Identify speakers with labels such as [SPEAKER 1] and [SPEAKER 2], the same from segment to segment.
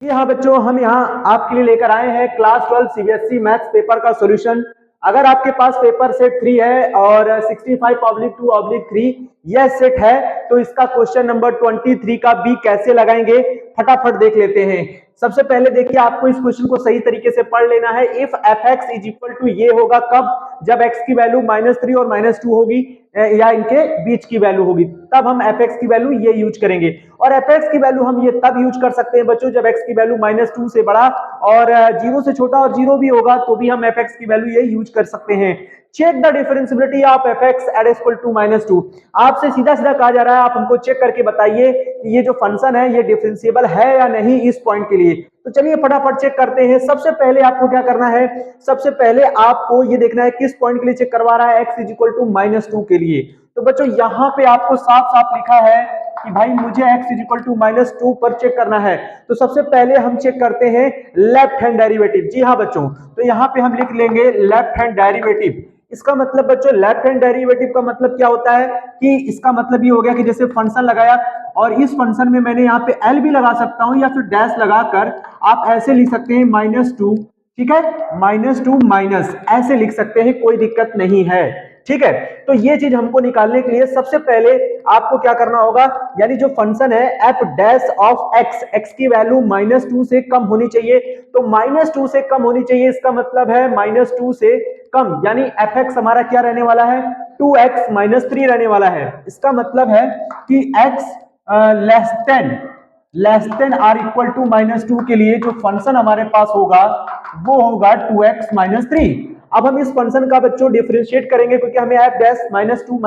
[SPEAKER 1] जी हाँ बच्चों, हम यहाँ आपके लिए लेकर आए हैं क्लास 12 सीबीएसई मैथ्स पेपर का सॉल्यूशन। अगर आपके पास पेपर सेट 3 है और 65/2/3 यह सेट है तो इसका क्वेश्चन नंबर 23 का बी कैसे लगाएंगे फटाफट देख लेते हैं। सबसे पहले देखिए, आपको इस क्वेश्चन को सही तरीके से पढ़ लेना है। If f x is equal to, ये होगा कब, जब x की वैल्यू -3 और -2 होगी या इनके बीच की वैल्यू होगी, तब हम एफ एक्स की वैल्यू ये यूज करेंगे। और एफ एक्स की वैल्यू हम ये तब यूज कर सकते हैं बच्चों जब x की वैल्यू -2 से बड़ा और 0 से छोटा, और 0 भी होगा तो भी हम एफ एक्स की वैल्यू ये यूज कर सकते हैं। Check the differentiability of f x at equal to -2। आपसे सीधा सीधा कहा जा रहा है, आप हमको चेक करके बताइए कि ये जो फंक्शन है ये डिफरेंशिएबल है या नहीं इस पॉइंट के लिए। तो चलिए फटाफट चेक करते हैं। सबसे पहले आपको क्या करना है, सबसे पहले आपको ये देखना है किस पॉइंट के लिए चेक करवा रहा है, x इज इक्वल टू -2 के लिए। तो बच्चों यहाँ पे आपको साफ साफ लिखा है कि भाई मुझे x इज इक्वल टू -2 पर चेक करना है। तो सबसे पहले हम चेक करते हैं लेफ्ट हैंड डेरिवेटिव। जी हाँ बच्चों, तो यहाँ पे हम लिख लेंगे लेफ्ट हैंड डेरिवेटिव। इसका मतलब बच्चों, लेफ्ट हैंड डेरिवेटिव का मतलब क्या होता है कि इसका मतलब ये हो गया कि जैसे फंक्शन लगाया और इस फंक्शन में मैंने यहाँ पे एल भी लगा सकता हूं या फिर डैश लगाकर आप ऐसे लिख सकते हैं -2, ठीक है, -2 माइनस ऐसे लिख सकते हैं, कोई दिक्कत नहीं है, ठीक है। तो ये चीज हमको निकालने के लिए सबसे पहले आपको क्या करना होगा, यानी जो फंक्शन है F dash of x, x की वैल्यू -2 से कम होनी चाहिए। तो -2 से कम होनी चाहिए, इसका मतलब है -2 से कम, यानी एफ एक्स हमारा क्या रहने वाला है, 2x - 3 रहने वाला है। इसका मतलब है कि x less than or equal to -2 के लिए जो फंक्शन हमारे पास होगा वो होगा 2x - 3। अब हम इस फंक्शन का बच्चों डिफरेंशिएट करेंगे क्योंकि हमें f डैश -2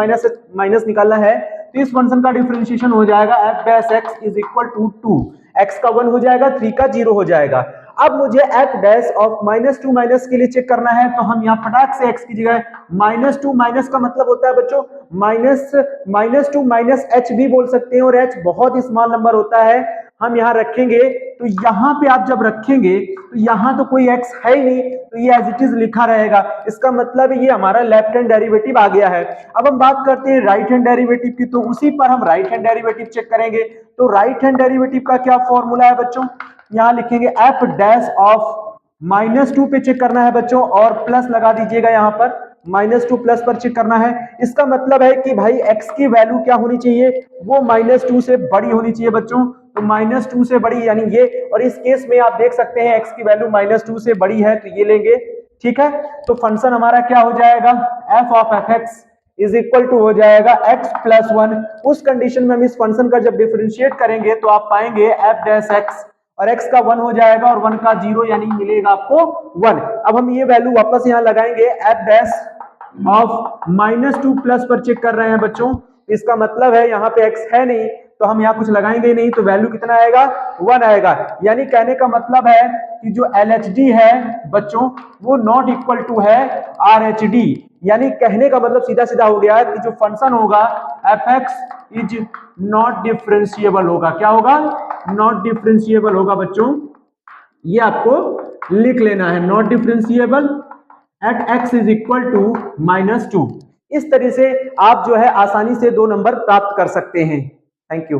[SPEAKER 1] माइनस निकालना है। तो इस फंक्शन का डिफरेंशिएशन हो जाएगा f dash x is equal to 2, x का 1 हो जाएगा, 3 का 0 हो जाएगा। अब मुझे f डैश ऑफ -2 माइनस के लिए चेक करना है, तो हम यहाँ फटाक से x की जगह -2 माइनस का मतलब होता है बच्चों -2 माइनस h भी बोल सकते हैं, और h बहुत ही स्मॉल नंबर होता है। हम यहाँ रखेंगे तो यहाँ पे आप जब रखेंगे तो यहाँ तो कोई x है ही नहीं, तो ये एज इट इज लिखा रहेगा। इसका मतलब ये हमारा लेफ्ट हैंड डेरिवेटिव आ गया है। अब हम बात करते हैं राइट हैंड डेरिवेटिव की, तो उसी पर हम राइट हैंड डेरिवेटिव चेक करेंगे। तो राइट हैंड डेरिवेटिव का क्या फॉर्मूला है बच्चों, यहाँ लिखेंगे एफ डैश ऑफ -2 पे चेक करना है बच्चों, और प्लस लगा दीजिएगा, यहाँ पर -2 प्लस पर चेक करना है। इसका मतलब है कि भाई x की वैल्यू क्या होनी चाहिए, वो -2 से बड़ी होनी चाहिए बच्चों। तो -2 से बड़ी यानी ये, और इस केस में आप देख सकते हैं x की वैल्यू -2 से बड़ी है तो ये लेंगे, ठीक है। तो फंक्शन हमारा क्या हो जाएगा, f of f x is equal to हो जाएगा x + 1। उस कंडीशन में हम इस फंक्शन का जब डिफरेंशिएट करेंगे तो आप पाएंगे f डैश x, और x का 1 हो जाएगा और 1 का 0, यानी मिलेगा आपको 1। अब हम ये वैल्यू वापस यहाँ लगाएंगे, f डैश ऑफ -2 प्लस पर चेक कर रहे हैं बच्चों। इसका मतलब है यहाँ पे x है नहीं तो हम यहाँ कुछ लगाएंगे नहीं, तो वैल्यू कितना आएगा, 1 आएगा। यानी कहने का मतलब है कि जो LHD है बच्चों वो नॉट इक्वल टू है RHD। यानी कहने का मतलब सीधा सीधा हो गया कि जो फंक्शन होगा fx इज नॉट डिफरेंशिएबल होगा। क्या होगा, नॉट डिफरेंशिएबल होगा बच्चों, ये आपको लिख लेना है, not differentiable at x is equal to -2। इस तरह से आप जो है आसानी से 2 नंबर प्राप्त कर सकते हैं। Thank you.